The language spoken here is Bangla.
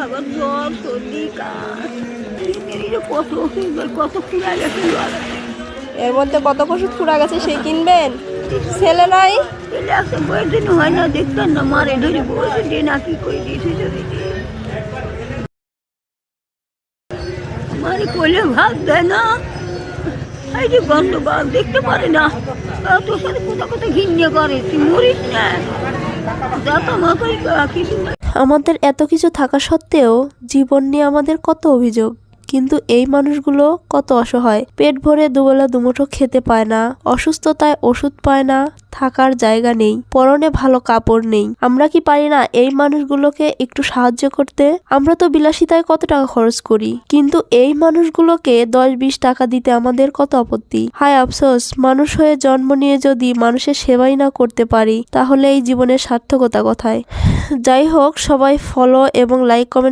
আবার জ্বর সর্দি কাশ কত ওষুধ কত ফুরা গেছে। এর মধ্যে কত ওষুধ ফুরা গেছে সেই কিনবেন। ছেলে নাই, ছেলে একটা বয়স দিন হয় না, দেখতেন না মারে ধরে বসে দিয়ে নাকি করে দিয়েছে যদি মারে করলে ভাগ দেয় না। এই যে গন্ধ ভাগ দেখতে পারে না, তোর সাথে কোথা কোথা ঘিন্নে করে, তুই মরিস না যত মাথায় কিছু। আমাদের এত কিছু থাকা সত্ত্বেও জীবন নিয়ে আমাদের কত অভিযোগ, কিন্তু এই মানুষগুলো কত অসহায়। পেট ভরে দুবেলা দুমুঠো খেতে পায় না, অসুস্থতায় ওষুধ পায় না, থাকার জায়গা নেই, পরনে ভালো কাপড় নেই। আমরা কি পারি না এই মানুষগুলোকে একটু সাহায্য করতে? আমরা তো বিলাসিতায় কত টাকা খরচ করি, কিন্তু এই মানুষগুলোকে 10-20 টাকা দিতে আমাদের কত আপত্তি। হায় আফসোস, মানুষ হয়ে জন্ম নিয়ে যদি মানুষের সেবাই না করতে পারি তাহলে এই জীবনের সার্থকতা কোথায়? যাই হোক, সবাই ফলো এবং লাইক কমেন্ট